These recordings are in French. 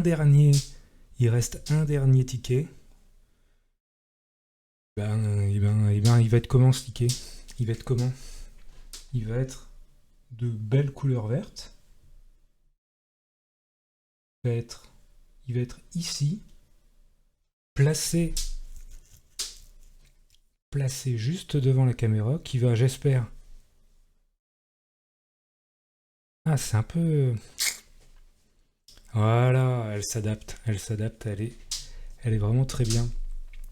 il reste un dernier ticket. Il va être comment ce ticket? Il va être comment? Il va être de belles couleurs vertes. Il va être ici, placé juste devant la caméra, qui va, j'espère... Ah, c'est un peu... Voilà, elle s'adapte, elle est vraiment très bien.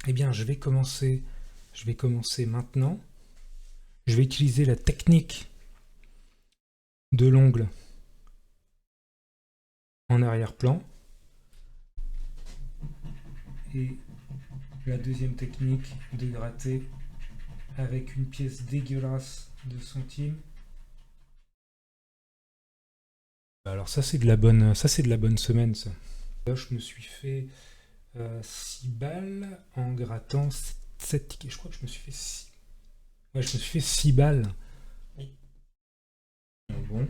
Eh bien, je vais commencer maintenant. Je vais utiliser la technique de l'ongle en arrière-plan. Et la deuxième technique de gratter avec une pièce dégueulasse de centime. Alors ça c'est de la bonne semaine ça. Là je me suis fait 6 balles en grattant 7 tickets. Je crois que je me suis fait 6. Ouais, je me suis fait 6 balles. Bon.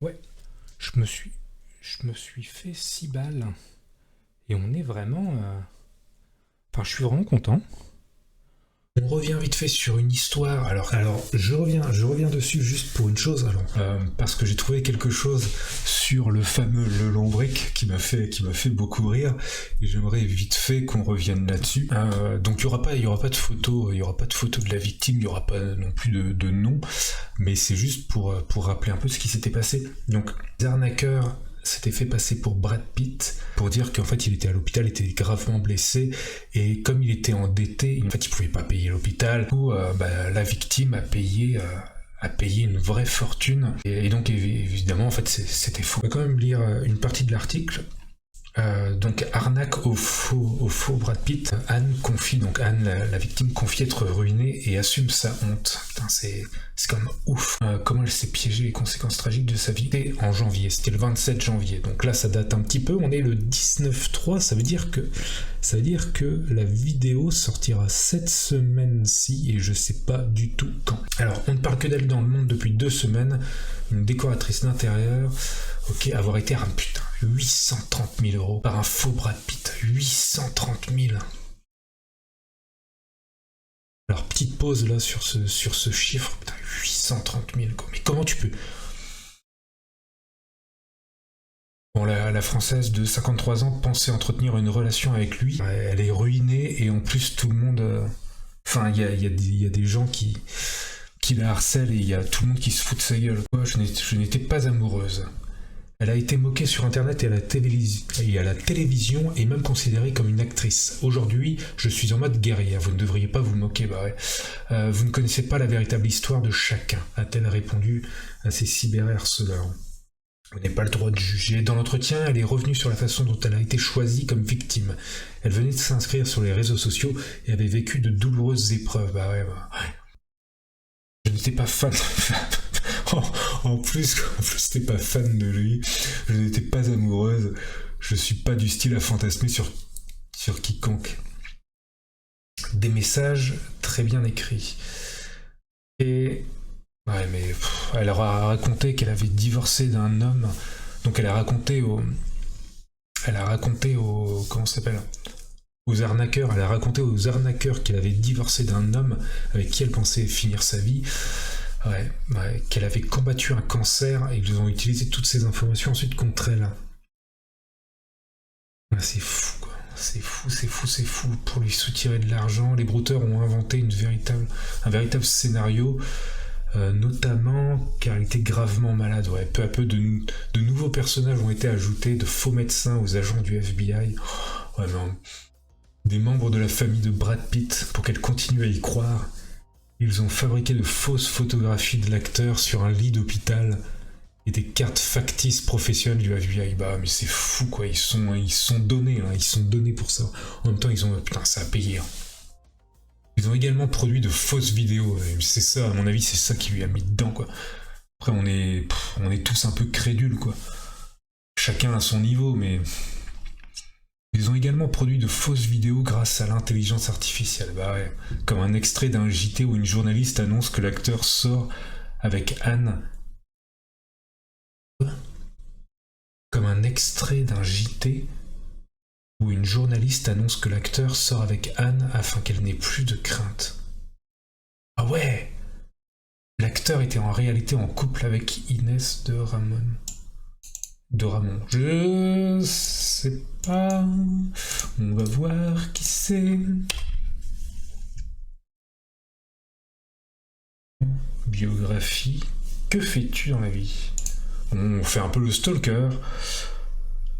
Ouais, je me suis fait 6 balles. Et on est vraiment... Enfin, je suis vraiment content. On revient vite fait sur une histoire. Alors je reviens dessus juste pour une chose. Parce que j'ai trouvé quelque chose sur le fameux Le Lombric qui m'a fait beaucoup rire. Et j'aimerais vite fait qu'on revienne là-dessus. Donc il y aura pas de photo, de la victime, il y aura pas non plus de nom. Mais c'est juste pour rappeler un peu ce qui s'était passé. Donc les arnaqueurs s'était fait passer pour Brad Pitt pour dire qu'en fait il était à l'hôpital, il était gravement blessé et comme il était endetté, en fait il pouvait pas payer l'hôpital. Du coup, la victime a payé une vraie fortune et donc évidemment en fait c'était faux. On va quand même lire une partie de l'article. Donc arnaque au faux Brad Pitt. Anne, la victime confie être ruinée et assume sa honte. Putain, c'est comme ouf. Comment elle s'est piégée, les conséquences tragiques de sa vie. C'était en janvier, c'était le 27 janvier. Donc là, ça date un petit peu. On est le 19/3. Ça veut dire que la vidéo sortira cette semaine-ci et je sais pas du tout quand. Alors, on ne parle que d'elle dans le monde depuis 2 semaines. Une décoratrice d'intérieur. Ok, avoir été putain, 830 000 euros par un faux Brad Pitt. 830 000. Alors, petite pause là sur ce chiffre. Putain, 830 000. Mais comment tu peux... Bon, la Française de 53 ans pensait entretenir une relation avec lui. Elle est ruinée et en plus tout le monde... Enfin, il y a des gens qui la harcèlent et il y a tout le monde qui se fout de sa gueule. Moi, je n'étais pas amoureuse. Elle a été moquée sur internet et à la télévision et même considérée comme une actrice. Aujourd'hui, je suis en mode guerrière, vous ne devriez pas vous moquer, bah ouais. Vous ne connaissez pas la véritable histoire de chacun, a-t-elle répondu à ces cyberharceleurs. Vous n'avez pas le droit de juger. Dans l'entretien, elle est revenue sur la façon dont elle a été choisie comme victime. Elle venait de s'inscrire sur les réseaux sociaux et avait vécu de douloureuses épreuves. Bah ouais. Je n'étais pas fan... En plus, t'es pas fan de lui, je n'étais pas amoureuse, je suis pas du style à fantasmer sur quiconque. Des messages très bien écrits. Et... Ouais, mais... elle aura raconté qu'elle avait divorcé d'un homme, donc elle a raconté aux... Comment ça s'appelle ? Aux arnaqueurs, elle a raconté aux arnaqueurs qu'elle avait divorcé d'un homme avec qui elle pensait finir sa vie. Ouais, qu'elle avait combattu un cancer et qu'ils ont utilisé toutes ces informations ensuite contre elle. Ouais, c'est fou, quoi. C'est fou. Pour lui soutirer de l'argent, les brouteurs ont inventé un véritable scénario, notamment car elle était gravement malade. Ouais, peu à peu, de nouveaux personnages ont été ajoutés, de faux médecins aux agents du FBI. Ouais, non. Des membres de la famille de Brad Pitt pour qu'elle continue à y croire. Ils ont fabriqué de fausses photographies de l'acteur sur un lit d'hôpital et des cartes factices professionnelles du FBI. Bah mais c'est fou quoi, ils sont donnés là, ils sont donnés pour ça. En même temps ils ont... Putain ça a payé. Hein. Ils ont également produit de fausses vidéos. C'est ça, à mon avis, c'est ça qui lui a mis dedans quoi. Après on est tous un peu crédules quoi. Chacun à son niveau, mais... Ils ont également produit de fausses vidéos grâce à l'intelligence artificielle. Bah ouais. Comme un extrait d'un JT où une journaliste annonce que l'acteur sort avec Anne. Comme un extrait d'un JT où une journaliste annonce que l'acteur sort avec Anne afin qu'elle n'ait plus de crainte. Ah ouais! L'acteur était en réalité en couple avec Inès de Ramon. Je sais pas. On va voir qui c'est. Biographie. Que fais-tu dans la vie? On fait un peu le stalker.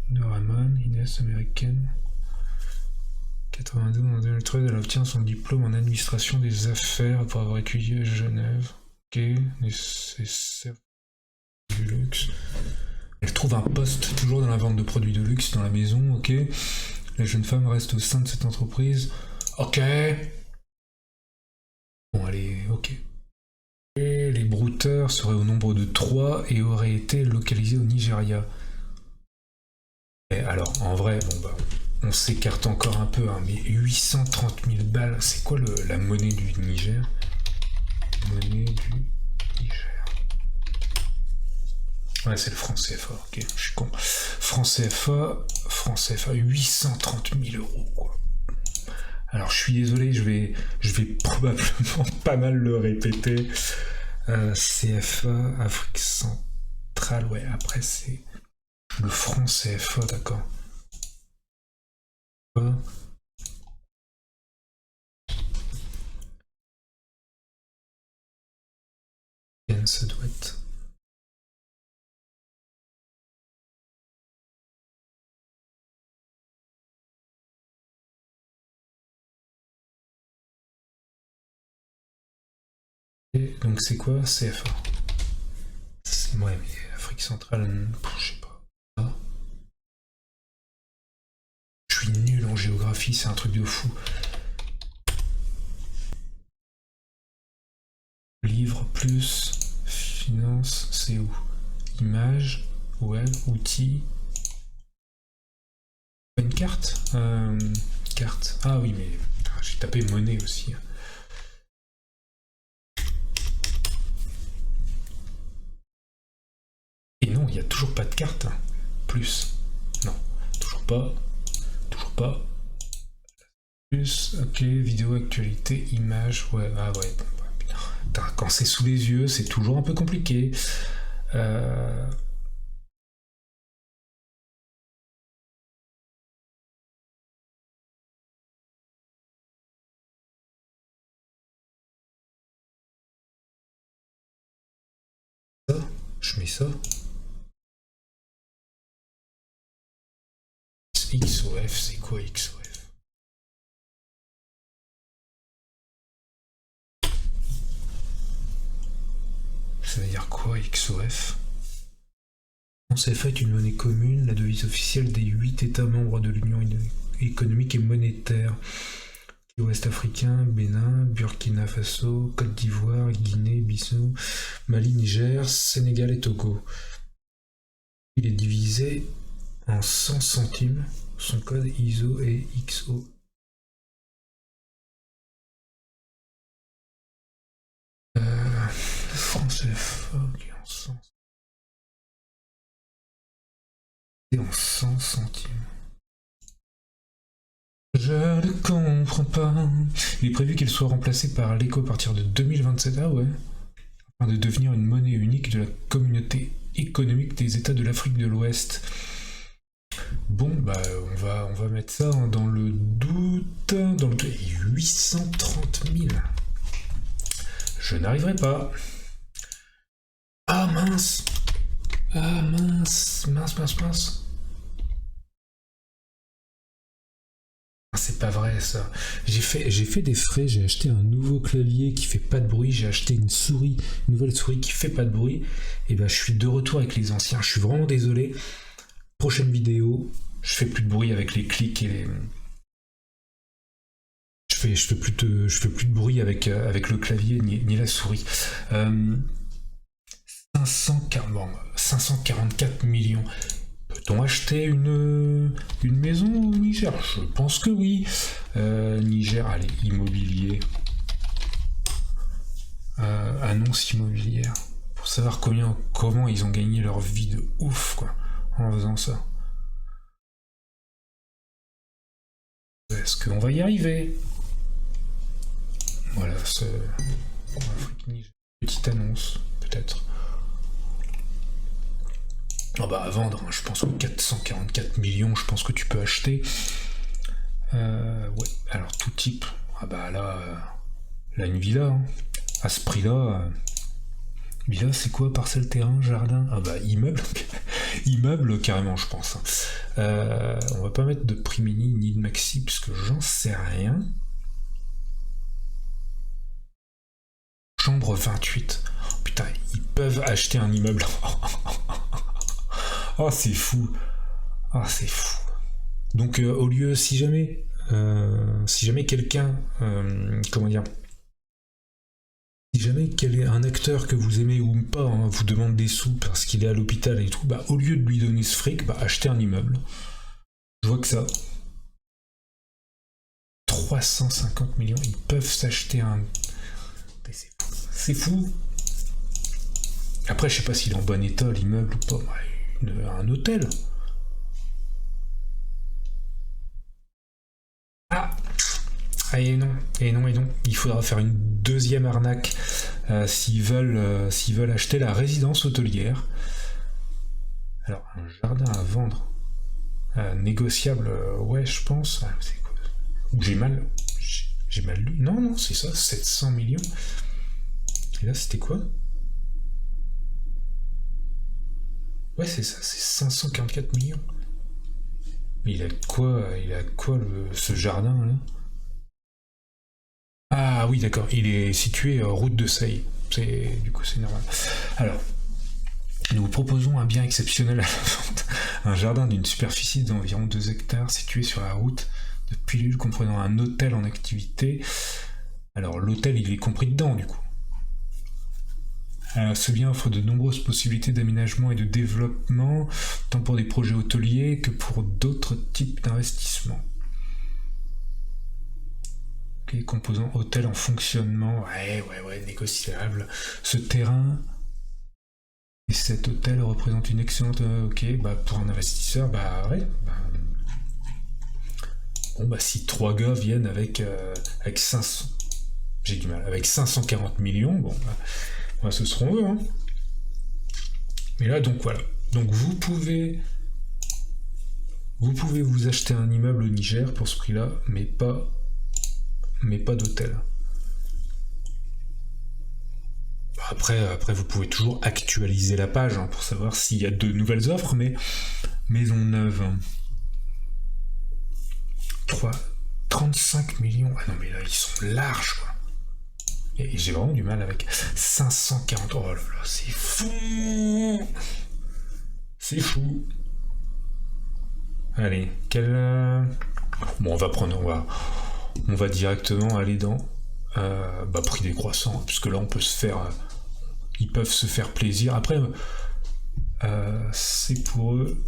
De Ramon, Inès américaine. 92 en 2013, elle obtient son diplôme en administration des affaires pour avoir étudié à Genève. Ok, nécessaire du luxe. Elle trouve un poste toujours dans la vente de produits de luxe dans la maison, ok. La jeune femme reste au sein de cette entreprise. Ok. Bon, allez, ok. Et les brouteurs seraient au nombre de 3 et auraient été localisés au Nigeria. Et alors, en vrai, bon bah, on s'écarte encore un peu, hein, mais 830 000 balles, c'est quoi la monnaie du Niger? Monnaie du Niger. Ouais, c'est le franc CFA, ok, je suis con. Franc CFA, 830 000 euros, quoi. Alors, je suis désolé, je vais probablement pas mal le répéter. CFA, Afrique centrale, ouais, après c'est le franc CFA, d'accord. Ça doit être... Et donc c'est quoi CFA? Ouais, mais Afrique centrale, je sais pas. Ah. Je suis nul en géographie, c'est un truc de fou. Livre plus finance, c'est où? Image, web, outils. Une carte? Carte. Ah oui, mais j'ai tapé monnaie aussi. Et non, il n'y a toujours pas de carte. Plus. Non, toujours pas. Toujours pas. Plus, ok, vidéo, actualité, image, ouais, ah ouais, bon, bah, putain, quand c'est sous les yeux, c'est toujours un peu compliqué. Ça, je mets ça. XOF, c'est quoi XOF? Ça veut dire quoi XOF? Le CFA est une monnaie commune, la devise officielle des 8 États membres de l'Union économique et monétaire. Ouest africain, Bénin, Burkina Faso, Côte d'Ivoire, Guinée, Bissau, Mali, Niger, Sénégal et Togo. Il est divisé en 100 centimes. Son code ISO est XO. France CFA, ok, en 100. Et en 100 centimes. Je ne comprends pas. Il est prévu qu'elle soit remplacée par l'ECO à partir de 2027. Ah ouais. Afin de devenir une monnaie unique de la communauté économique des États de l'Afrique de l'Ouest. Bon, bah on va mettre ça dans le doute. Dans le 830 000. Je n'arriverai pas. Ah mince. Ah mince. Mince. C'est pas vrai ça. J'ai fait des frais, j'ai acheté un nouveau clavier qui fait pas de bruit, j'ai acheté une nouvelle souris qui fait pas de bruit, et ben je suis de retour avec les anciens, je suis vraiment désolé. Prochaine vidéo, je fais plus de bruit avec les clics et les... Je fais plus de bruit avec le clavier ni la souris. 544 millions. T'ont acheté une maison au Niger? Je pense que oui. Niger, allez, immobilier. Annonce immobilière. Pour savoir comment ils ont gagné leur vie de ouf, quoi, en faisant ça. Est-ce qu'on va y arriver? Voilà, petite annonce, peut-être. Ah bah à vendre, hein, je pense que 444 millions, je pense que tu peux acheter. Ouais, alors tout type. Ah bah là une villa, hein. À ce prix-là, villa c'est quoi? Parcelle, terrain, jardin? Ah bah immeuble, immeuble carrément je pense. On va pas mettre de prix mini ni de maxi puisque j'en sais rien. Chambre 28. Oh, putain, ils peuvent acheter un immeuble. Oh, c'est fou. Ah, c'est fou. Donc, au lieu, si jamais quelqu'un, comment dire, si jamais un acteur que vous aimez ou pas, hein, vous demande des sous parce qu'il est à l'hôpital et tout, bah, au lieu de lui donner ce fric, bah, achetez un immeuble. Je vois que ça. 350 millions, ils peuvent s'acheter un. C'est fou. Après, je sais pas s'il est en bon état, l'immeuble ou pas. Un hôtel. Ah, et non. Il faudra faire une deuxième arnaque s'ils veulent acheter la résidence hôtelière. Alors, un jardin à vendre. Négociable, ouais, je pense. C'est quoi? J'ai mal lu. Non, c'est ça, 700 millions. Et là, c'était quoi? Ouais, c'est ça, c'est 544 millions. Mais il a quoi ce jardin là? Ah oui, d'accord, il est situé route de Seille. Du coup, c'est normal. Alors, nous vous proposons un bien exceptionnel à la vente. Un jardin d'une superficie d'environ 2 hectares situé sur la route de Pilule comprenant un hôtel en activité. Alors, l'hôtel, il est compris dedans, du coup. Ce bien offre de nombreuses possibilités d'aménagement et de développement, tant pour des projets hôteliers que pour d'autres types d'investissements. Ok, composant hôtel en fonctionnement, ouais, négociable. Ce terrain et cet hôtel représente une excellente... pour un investisseur, si 3 gars viennent avec 500... J'ai du mal, avec 540 millions, ce seront eux, hein. Mais là, donc voilà. Donc vous pouvez vous acheter un immeuble au Niger pour ce prix-là, mais pas d'hôtel. Après, vous pouvez toujours actualiser la page hein, pour savoir s'il y a de nouvelles offres, mais maison neuve. 35 millions. Ah non, mais là, ils sont larges, quoi. Et j'ai vraiment du mal avec 540. Oh là là, c'est fou. C'est fou. Allez, Bon, on va directement aller dans prix décroissant, puisque là on peut se faire. Ils peuvent se faire plaisir. Après, c'est pour eux.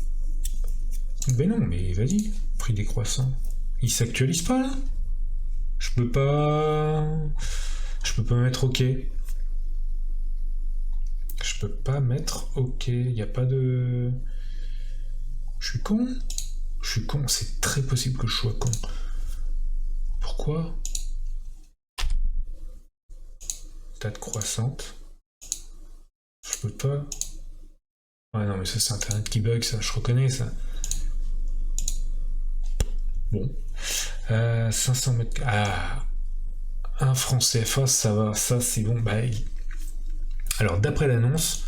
Mais non, mais vas-y, prix décroissant. Ils s'actualisent pas là? Je peux pas mettre OK. Je peux pas mettre OK. Il n'y a pas de. Je suis con. C'est très possible que je sois con. Pourquoi? Date croissante. Je peux pas. Ouais, non, mais ça, c'est Internet qui bug, ça. Je reconnais ça. Bon. 500 mètres. Ah. 1 franc CFA, ça va. Ça, c'est bon. Alors, d'après l'annonce,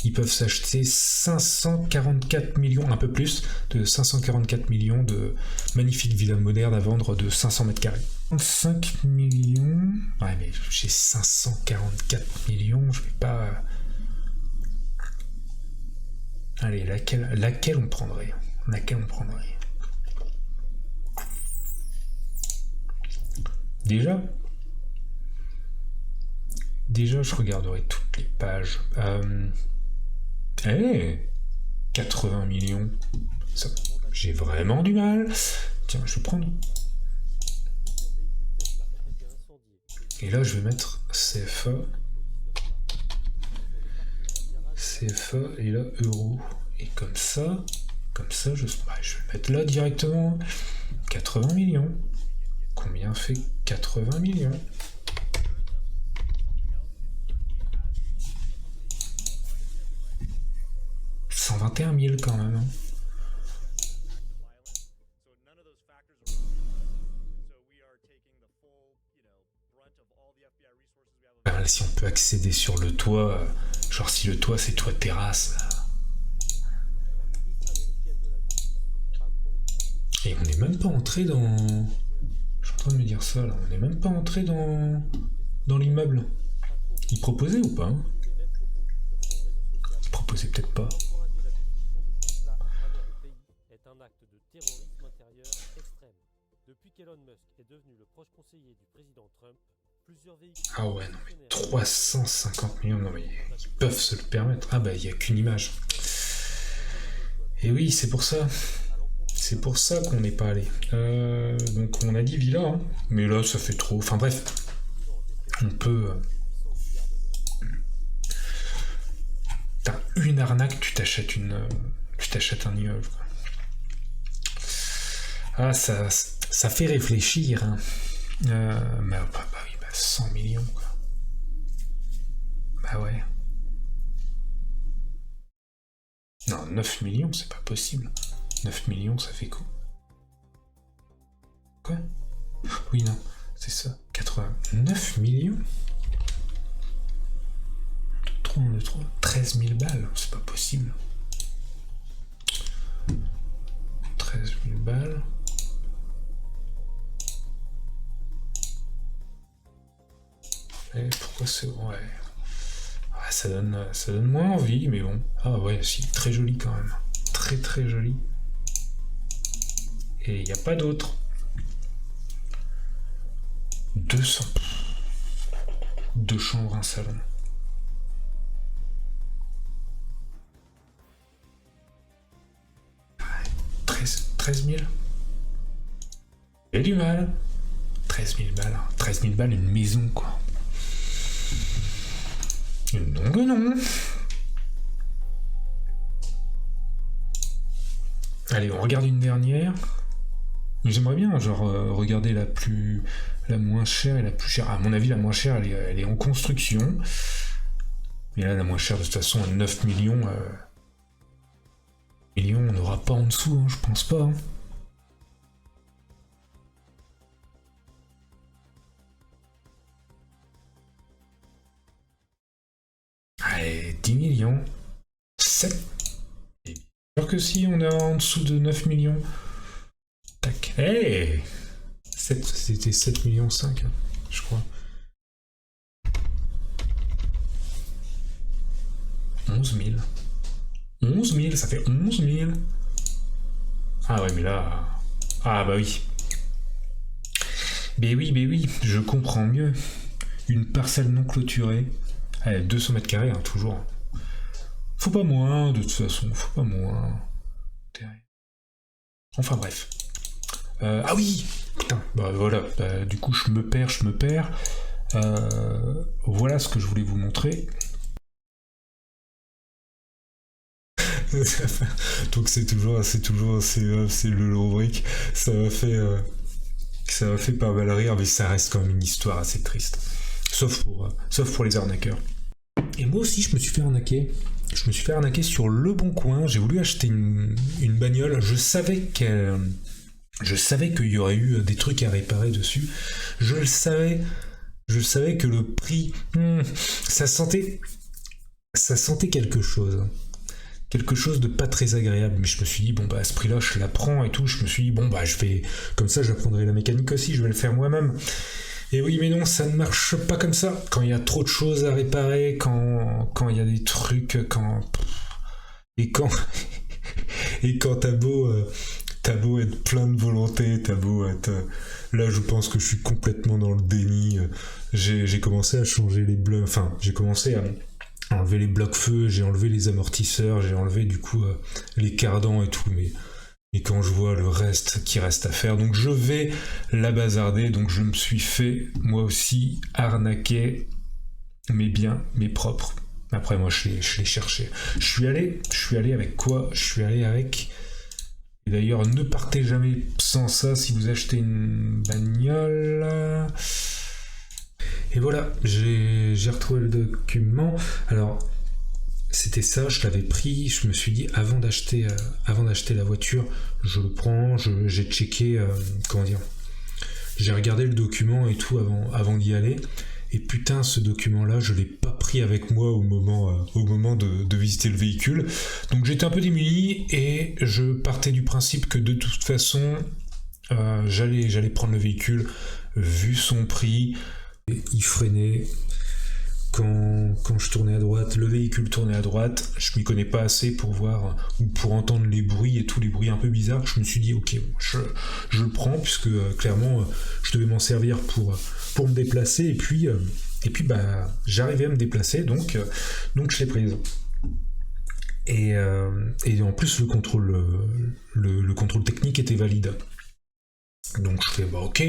ils peuvent s'acheter 544 millions, un peu plus, de 544 millions de magnifiques villas modernes à vendre de 500 mètres carrés. 5 millions... Ouais, mais j'ai 544 millions, je vais pas... Allez, laquelle on prendrait? Déjà, je regarderai toutes les pages. 80 millions. J'ai vraiment du mal. Tiens, je vais prendre... Et là, je vais mettre CFA. CFA et là, euro. Et comme ça, je vais le mettre là directement. 80 millions. Combien fait 80 millions? « 121 000 quand même. Hein. Ah, si on peut accéder sur le toit, genre si le toit c'est toit terrasse. Et on n'est même pas entré dans... Je suis en train de me dire ça là, on n'est même pas entré dans l'immeuble. Il proposait ou pas hein? Il proposait peut-être pas. Ah ouais, non mais 350 millions, non mais ils peuvent se le permettre. Ah bah il n'y a qu'une image. Et oui, c'est pour ça. C'est pour ça qu'on n'est pas allé. Donc on a dit villa, hein, mais là ça fait trop. Enfin bref, on peut... T'as une arnaque, tu t'achètes un immeuble. Quoi. Ah, ça fait réfléchir. Hein. Mais bah oui, 100 millions quoi. Bah ouais. Non, 9 millions, c'est pas possible. 9 millions, ça fait quoi? Quoi? Oui, non, c'est ça. 89 millions? 13 000 balles, c'est pas possible. 13 000 balles. Et pourquoi c'est... Ouais. Ah, ça donne moins envie, mais bon. Ah ouais, si, très joli quand même. Très très joli. Et il n'y a pas d'autre. 200. 2 chambres, un salon. Ouais, 13 000. J'ai du mal. 13 000 balles. 13 000 balles, une maison, quoi. Non que non. Allez, on regarde une dernière. J'aimerais bien, genre, regarder la moins chère et la plus chère. À mon avis, la moins chère, elle est en construction. Mais là, la moins chère, de toute façon, à 9 millions, on n'aura pas en dessous, hein, je pense pas. Hein. Allez, 10 millions. 7. Alors que si on est en dessous de 9 millions. Tac. Hey, 7, c'était 7 millions 5, je crois. 11 000. 11 000, ça fait 11 000. Ah ouais, mais là... Ah bah oui. Mais oui, je comprends mieux. Une parcelle non clôturée. Allez, 200 mètres carrés, hein, toujours. Faut pas moins, de toute façon, faut pas moins. Enfin bref. Ah oui, putain, bah voilà, bah, du coup je me perds. Voilà ce que je voulais vous montrer. Donc c'est le rubrique. Ça m'a fait pas mal rire, mais ça reste quand même une histoire assez triste. Sauf pour les arnaqueurs. Et moi aussi je me suis fait arnaquer. Je me suis fait arnaquer sur Le Bon Coin. J'ai voulu acheter une bagnole. Je savais qu'il y aurait eu des trucs à réparer dessus. Je le savais. Je savais que le prix, ça sentait quelque chose. Quelque chose de pas très agréable. Mais je me suis dit, bon, bah, à ce prix-là, je la prends et tout. Je me suis dit, bon, bah, comme ça, j'apprendrai la mécanique aussi. Je vais le faire moi-même. Et oui, mais non, ça ne marche pas comme ça. Quand il y a trop de choses à réparer, quand il y a des trucs, et quand t'as beau être plein de volonté, t'as beau être... Là, je pense que je suis complètement dans le déni. J'ai commencé à changer les bleus. Enfin, j'ai commencé enlevé les blocs-feu, j'ai enlevé les amortisseurs, j'ai enlevé du coup les cardans et tout, mais quand je vois le reste qui reste à faire, donc je vais la bazarder, donc je me suis fait moi aussi arnaquer, mais bien, mais propre. Après moi je l'ai cherché. Je suis allé avec quoi? Je suis allé avec... Et d'ailleurs ne partez jamais sans ça si vous achetez une bagnole. Et voilà, j'ai retrouvé le document. Alors c'était ça, je l'avais pris, je me suis dit avant d'acheter la voiture, je le prends, j'ai checké, comment dire, j'ai regardé le document et tout avant d'y aller, et putain ce document là je l'ai pas pris avec moi au moment de visiter le véhicule, donc j'étais un peu démuni et je partais du principe que de toute façon j'allais prendre le véhicule vu son prix, et il freinait. Quand je tournais à droite, le véhicule tournait à droite, je m'y connais pas assez pour voir ou pour entendre les bruits et tous les bruits un peu bizarres. Je me suis dit ok, je le prends puisque clairement je devais m'en servir pour me déplacer et puis bah j'arrivais à me déplacer donc je l'ai prise. Et en plus le contrôle technique était valide. Donc je fais bah ok.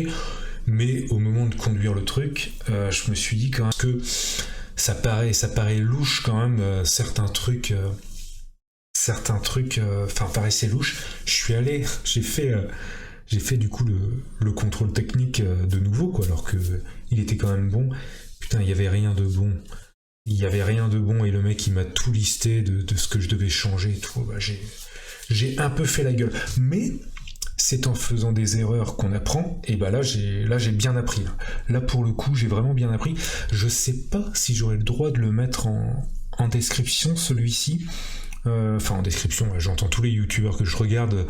Mais au moment de conduire le truc, je me suis dit quand même que ça paraît louche quand même, certains trucs paraissaient louches. J'ai fait du coup le contrôle technique de nouveau, quoi, alors que il était quand même bon. Putain, il y avait rien de bon. Il y avait rien de bon et le mec il m'a tout listé de ce que je devais changer et tout. Bah, j'ai un peu fait la gueule. Mais c'est en faisant des erreurs qu'on apprend, et bah là j'ai bien appris. Là pour le coup j'ai vraiment bien appris. Je sais pas si j'aurai le droit de le mettre en description celui-ci. Enfin en description, j'entends tous les youtubeurs que je regarde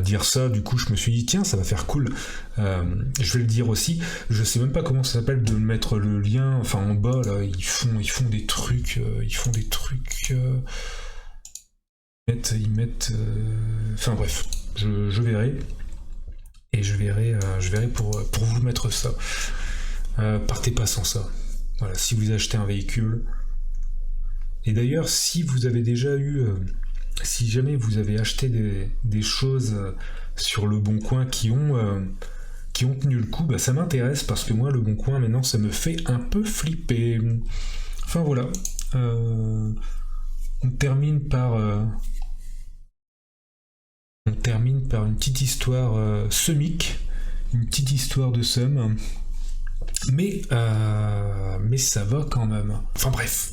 dire ça, du coup je me suis dit tiens ça va faire cool. Je vais le dire aussi, je sais même pas comment ça s'appelle de mettre le lien, enfin en bas là ils font des trucs, ils mettent enfin bref. Je verrai et je verrai pour vous mettre ça. Partez pas sans ça. Voilà, si vous achetez un véhicule. Et d'ailleurs, si vous avez déjà eu, si jamais vous avez acheté des choses sur le Bon Coin qui ont tenu le coup, bah ça m'intéresse parce que moi le Bon Coin maintenant ça me fait un peu flipper. Enfin voilà. On termine par une petite histoire semique, une petite histoire de somme, mais ça va quand même. Enfin bref,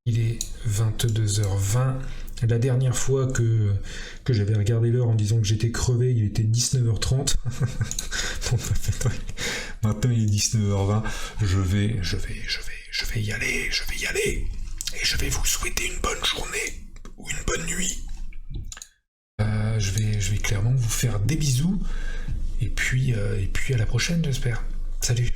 il est 22h20. La dernière fois que j'avais regardé l'heure en disant que j'étais crevé, il était 19h30. Maintenant il est 19h20. Je vais y aller. Et je vais vous souhaiter une bonne journée ou une bonne nuit. Je vais clairement vous faire des bisous et puis à la prochaine j'espère. Salut.